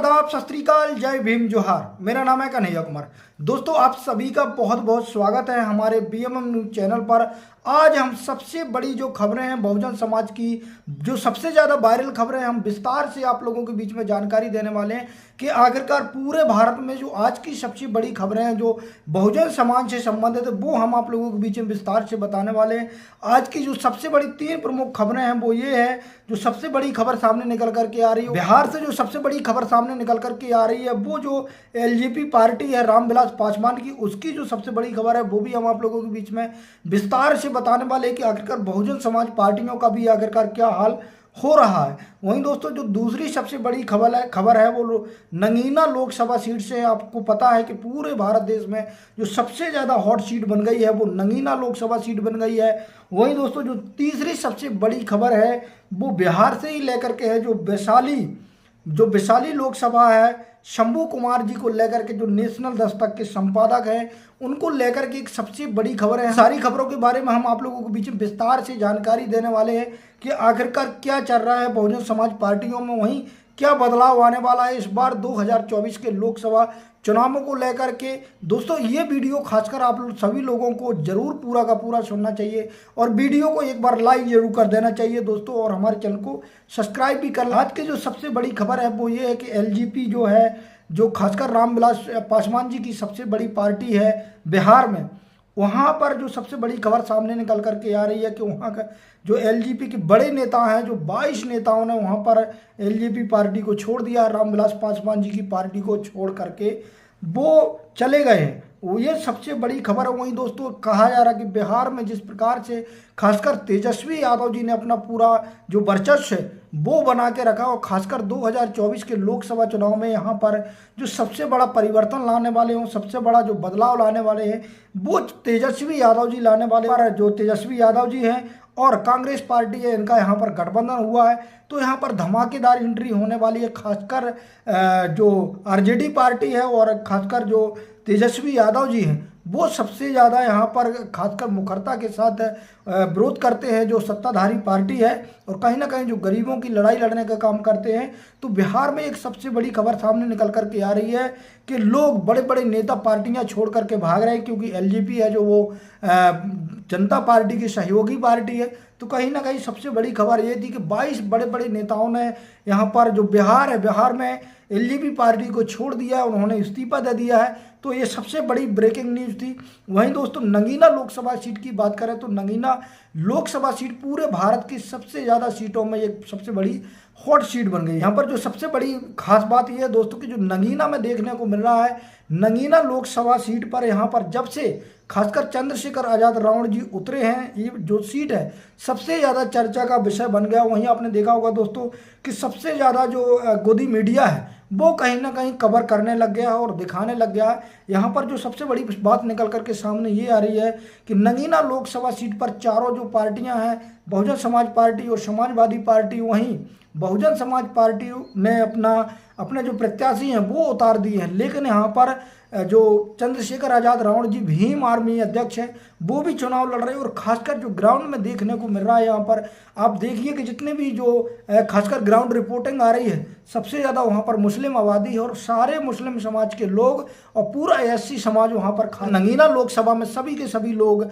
आदाब, सत श्री अकाल, जय भीम, जोहार। मेरा नाम है कन्हैया कुमार। दोस्तों, आप सभी का बहुत बहुत स्वागत है हमारे बीएमएम न्यूज चैनल पर। आज हम सबसे बड़ी जो खबरें हैं बहुजन समाज की, जो सबसे ज़्यादा वायरल खबरें हैं, हम विस्तार से आप लोगों के बीच में जानकारी देने वाले हैं कि आखिरकार पूरे भारत में जो आज की सबसे बड़ी खबरें हैं जो बहुजन समाज से संबंधित है, वो हम आप लोगों के बीच में विस्तार से बताने वाले हैं। आज की जो सबसे बड़ी 3 प्रमुख खबरें हैं वो ये है, जो सबसे बड़ी खबर सामने निकल करके आ रही है बिहार से, जो सबसे बड़ी खबर सामने निकल करके आ रही है वो जो एलजेपी पार्टी है रामविलास पासवान की, उसकी जो सबसे बड़ी खबर है वो भी हम आप लोगों के बीच में विस्तार से बताने वाले हैं कि आखिरकार बहुजन समाज पार्टियों का भी आखिरकार क्या हाल हो रहा है। वहीं दोस्तों, जो दूसरी सबसे बड़ी खबर है वो नगीना लोकसभा सीट से है। आपको पता है कि पूरे भारत देश में जो सबसे ज़्यादा हॉट सीट बन गई है वो नगीना लोकसभा सीट बन गई है। वहीं दोस्तों, जो तीसरी सबसे बड़ी खबर है वो बिहार से ही लेकर के है, जो वैशाली लोकसभा है, शंभू कुमार जी को लेकर के, जो नेशनल दस्तक के संपादक हैं, उनको लेकर के एक सबसे बड़ी खबर है। सारी खबरों के बारे में हम आप लोगों के बीच में विस्तार से जानकारी देने वाले हैं कि आखिरकार क्या चल रहा है बहुजन समाज पार्टियों में, वहीं क्या बदलाव आने वाला है इस बार 2024 के लोकसभा चुनावों को लेकर के। दोस्तों, ये वीडियो खासकर आप सभी लोगों को जरूर पूरा का पूरा सुनना चाहिए और वीडियो को एक बार लाइक जरूर कर देना चाहिए दोस्तों, और हमारे चैनल को सब्सक्राइब भी कर। आज की जो सबसे बड़ी खबर है वो ये है कि एलजेपी जो है, जो खासकर रामविलास पासवान जी की सबसे बड़ी पार्टी है बिहार में, वहाँ पर जो सबसे बड़ी खबर सामने निकल करके आ रही है कि वहाँ का जो एलजेपी के बड़े नेता हैं, जो 22 नेताओं ने वहाँ पर एलजेपी पार्टी को छोड़ दिया, रामविलास पासवान जी की पार्टी को छोड़ करके वो चले गए हैं। वो ये सबसे बड़ी खबर है। वहीं दोस्तों, कहा जा रहा है कि बिहार में जिस प्रकार से खासकर तेजस्वी यादव जी ने अपना पूरा जो वर्चस्व है वो बना के रखा, और खासकर 2024 के लोकसभा चुनाव में यहाँ पर जो सबसे बड़ा परिवर्तन लाने वाले हों, सबसे बड़ा जो बदलाव लाने वाले हैं वो तेजस्वी यादव जी लाने वाले हैं। जो तेजस्वी यादव जी हैं और कांग्रेस पार्टी है, इनका यहाँ पर गठबंधन हुआ है, तो यहाँ पर धमाकेदार एंट्री होने वाली है। खासकर जो आरजेडी पार्टी है और खासकर जो तेजस्वी यादव जी हैं वो सबसे ज़्यादा यहाँ पर खासकर मुखरता के साथ विरोध करते हैं, जो सत्ताधारी पार्टी है, और कहीं ना कहीं जो गरीबों की लड़ाई लड़ने का काम करते हैं। तो बिहार में एक सबसे बड़ी खबर सामने निकल करके आ रही है कि लोग, बड़े बड़े नेता पार्टियां छोड़ करके भाग रहे हैं, क्योंकि एलजेपी है जो वो जनता पार्टी की सहयोगी पार्टी है। तो कहीं ना कहीं सबसे बड़ी खबर ये थी कि 22 बड़े बड़े नेताओं ने यहाँ पर जो बिहार है, बिहार में एलजेपी पार्टी को छोड़ दिया है, उन्होंने इस्तीफा दे दिया है। तो ये सबसे बड़ी ब्रेकिंग न्यूज़ थी। वहीं दोस्तों, नगीना लोकसभा सीट की बात करें तो नगीना लोकसभा सीट पूरे भारत की सबसे ज़्यादा सीटों में एक सबसे बड़ी हॉट सीट बन गई। यहाँ पर जो सबसे बड़ी खास बात यह है दोस्तों कि जो नगीना में देखने को मिल रहा है, नगीना लोकसभा सीट पर यहाँ पर जब से खासकर चंद्रशेखर आज़ाद रावण जी उतरे हैं, ये जो सीट है सबसे ज़्यादा चर्चा का विषय बन गया। वहीं आपने देखा होगा दोस्तों कि सबसे ज़्यादा जो गोदी मीडिया है वो कहीं ना कहीं कवर करने लग गया है और दिखाने लग गया है। यहाँ पर जो सबसे बड़ी बात निकल करके सामने ये आ रही है कि नगीना लोकसभा सीट पर चारों जो पार्टियां हैं, बहुजन समाज पार्टी और समाजवादी पार्टी, वहीं बहुजन समाज पार्टी ने अपने जो प्रत्याशी हैं वो उतार दिए हैं, लेकिन यहाँ पर जो चंद्रशेखर आज़ाद रावण जी भीम आर्मी अध्यक्ष हैं वो भी चुनाव लड़ रहे हैं। और खासकर जो ग्राउंड में देखने को मिल रहा है, यहाँ पर आप देखिए कि जितने भी जो खासकर ग्राउंड रिपोर्टिंग आ रही है, सबसे ज़्यादा वहाँ पर मुस्लिम आबादी है और सारे मुस्लिम समाज के लोग और पूरा एससी समाज वहाँ पर नगीना लोकसभा में सभी के सभी लोग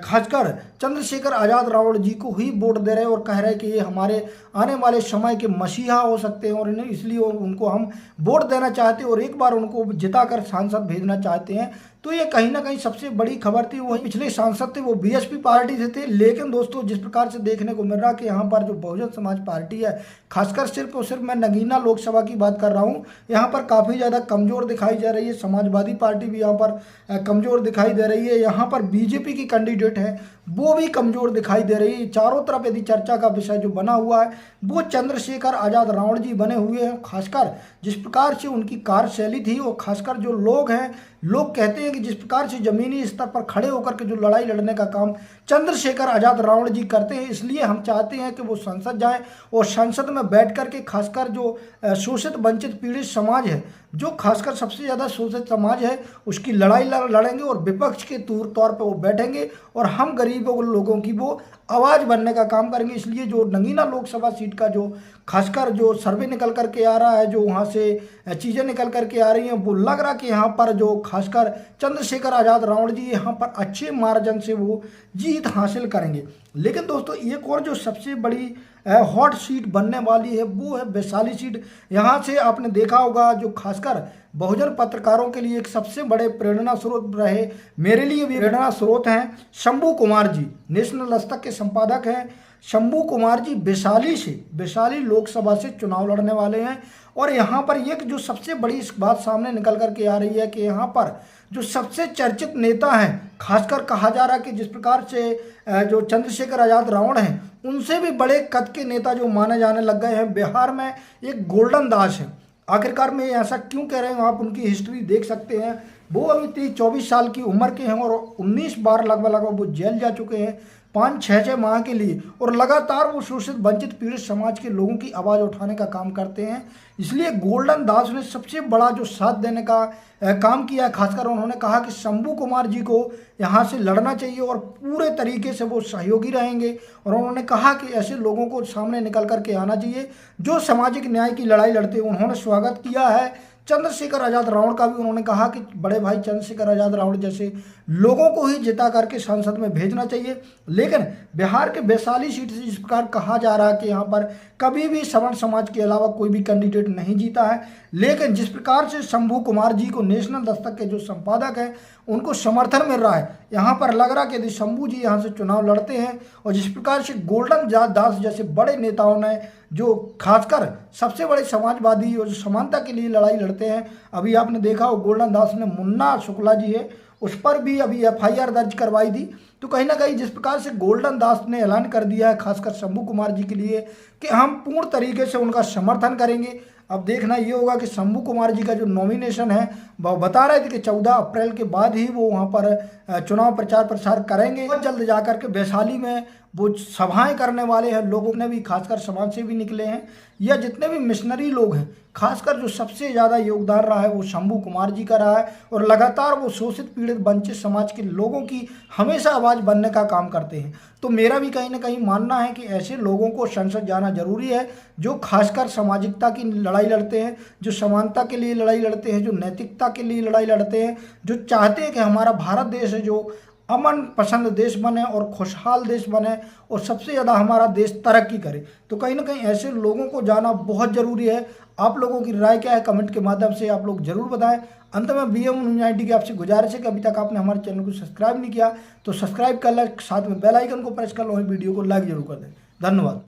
खासकर चंद्रशेखर आज़ाद रावण जी को ही वोट दे रहे हैं और कह रहे हैं कि ये हमारे आने वाले समय के मसीहा हो सकते हैं, और इन्हें इसलिए उनको हम वोट देना चाहते हैं और एक बार उनको जिताकर सांसद भेजना चाहते हैं। तो ये कहीं ना कहीं सबसे बड़ी खबर थी। वही पिछले सांसद थे वो बीएसपी पार्टी से थे, लेकिन दोस्तों जिस प्रकार से देखने को मिल रहा कि यहाँ पर जो बहुजन समाज पार्टी है, खासकर सिर्फ और सिर्फ मैं नगीना लोकसभा की बात कर रहा हूँ, यहाँ पर काफ़ी ज़्यादा कमज़ोर दिखाई जा रही है। समाजवादी पार्टी भी यहाँ पर कमज़ोर दिखाई दे रही है। यहाँ पर बीजेपी की कैंडिडेट है वो भी कमज़ोर दिखाई दे रही है। चारों तरफ यदि चर्चा का विषय जो बना हुआ है वो चंद्रशेखर आज़ाद रावण जी बने हुए हैं। खासकर जिस प्रकार से उनकी कार्यशैली थी, और खासकर जो लोग हैं, लोग कहते हैं कि जिस प्रकार से जमीनी स्तर पर खड़े होकर के जो लड़ाई लड़ने का काम चंद्रशेखर आज़ाद रावण जी करते हैं, इसलिए हम चाहते हैं कि वो संसद जाएं और संसद में बैठ कर के खासकर जो शोषित वंचित पीड़ित समाज है, जो खासकर सबसे ज़्यादा शोषित समाज है, उसकी लड़ाई लड़ेंगे और विपक्ष के तौर पर वो बैठेंगे और हम गरीबों लोगों की वो आवाज़ बनने का काम करेंगे। इसलिए जो नगीना लोकसभा सीट का जो खासकर जो सर्वे निकल करके आ रहा है, जो वहाँ से चीज़ें निकल करके आ रही हैं, वो लग रहा कि यहाँ पर जो खासकर चंद्रशेखर आज़ाद रावण जी यहाँ पर अच्छे मार्जिन से वो जीत हासिल करेंगे। लेकिन दोस्तों एक और जो सबसे बड़ी हॉट सीट बनने वाली है वो है वैशाली सीट। यहाँ से आपने देखा होगा जो खासकर बहुजन पत्रकारों के लिए एक सबसे बड़े प्रेरणा स्रोत रहे, मेरे लिए भी प्रेरणा स्रोत हैं शंभू कुमार जी, नेशनल दस्तक के संपादक हैं। शंभू कुमार जी वैशाली लोकसभा से चुनाव लड़ने वाले हैं। और यहाँ पर एक जो सबसे बड़ी इस बात सामने निकल करके आ रही है कि यहाँ पर जो सबसे चर्चित नेता हैं, खासकर कहा जा रहा है कि जिस प्रकार से जो चंद्रशेखर आज़ाद रावण हैं उनसे भी बड़े कद के नेता जो माने जाने लग गए हैं, बिहार में एक गोल्डन दास है। आखिरकार मैं ऐसा क्यों कह रहे हूँ, आप उनकी हिस्ट्री देख सकते हैं। वो अभी 23-24 साल की उम्र के हैं और 19 बार लगभग वो जेल जा चुके हैं 5-6 माह के लिए, और लगातार वो शोषित वंचित पीड़ित समाज के लोगों की आवाज़ उठाने का काम करते हैं। इसलिए गोल्डन दास ने सबसे बड़ा जो साथ देने का काम किया है। खासकर उन्होंने कहा कि शंभू कुमार जी को यहाँ से लड़ना चाहिए और पूरे तरीके से वो सहयोगी रहेंगे। और उन्होंने कहा कि ऐसे लोगों को सामने निकल करके आना चाहिए जो सामाजिक न्याय की लड़ाई लड़ते हैं। उन्होंने स्वागत किया है चंद्रशेखर आज़ाद रावण का भी। उन्होंने कहा कि बड़े भाई चंद्रशेखर आज़ाद रावण जैसे लोगों को ही जिता करके संसद में भेजना चाहिए। लेकिन बिहार के वैशाली सीट से जिस प्रकार कहा जा रहा है कि यहाँ पर कभी भी सवर्ण समाज के अलावा कोई भी कैंडिडेट नहीं जीता है, लेकिन जिस प्रकार से शंभू कुमार जी को नेशनल दस्तक के जो संपादक हैं उनको समर्थन मिल रहा है, यहाँ पर लग रहा कि यदि शंभू जी यहाँ से चुनाव लड़ते हैं और जिस प्रकार से गोल्डन दास जैसे बड़े नेताओं ने जो खासकर सबसे बड़े समाजवादी और जो समानता के लिए लड़ाई लड़ते हैं, अभी आपने देखा हो गोल्डन दास ने मुन्ना शुक्ला जी है उस पर भी अभी FIR दर्ज करवाई थी। तो कहीं ना कहीं जिस प्रकार से गोल्डन दास ने ऐलान कर दिया है खासकर शंभू कुमार जी के लिए कि हम पूर्ण तरीके से उनका समर्थन करेंगे। अब देखना ये होगा कि शंभू कुमार जी का जो नॉमिनेशन है वो बता रहे थे कि 14 अप्रैल के बाद ही वो वहाँ पर चुनाव प्रचार प्रसार करेंगे। बहुत जल्द जाकर के वैशाली में वो सभाएं करने वाले हैं। लोगों ने भी खासकर समाज से भी निकले हैं या जितने भी मिशनरी लोग हैं, खासकर जो सबसे ज़्यादा योगदान रहा है वो शंभू कुमार जी का रहा है। और लगातार वो शोषित पीड़ित वंचित समाज के लोगों की हमेशा आवाज़ बनने का काम करते हैं। तो मेरा भी कहीं ना कहीं मानना है कि ऐसे लोगों को संसद जाना जरूरी है जो खासकर सामाजिकता की लड़ाई लड़ते हैं, जो समानता के लिए लड़ाई लड़ते हैं, जो नैतिकता के लिए लड़ाई लड़ते हैं, जो चाहते हैं कि हमारा भारत देश है जो अमन पसंद देश बने और खुशहाल देश बने और सबसे ज़्यादा हमारा देश तरक्की करे। तो कहीं ना कहीं ऐसे लोगों को जाना बहुत ज़रूरी है। आप लोगों की राय क्या है कमेंट के माध्यम से आप लोग जरूर बताएं। अंत में BM न्यूज़ 90 की आपसे गुजारिश है कि अभी तक आपने हमारे चैनल को सब्सक्राइब नहीं किया तो सब्सक्राइब कर लें, साथ में बेल आइकन को प्रेस कर लो, वीडियो को लाइक जरूर कर दें। धन्यवाद।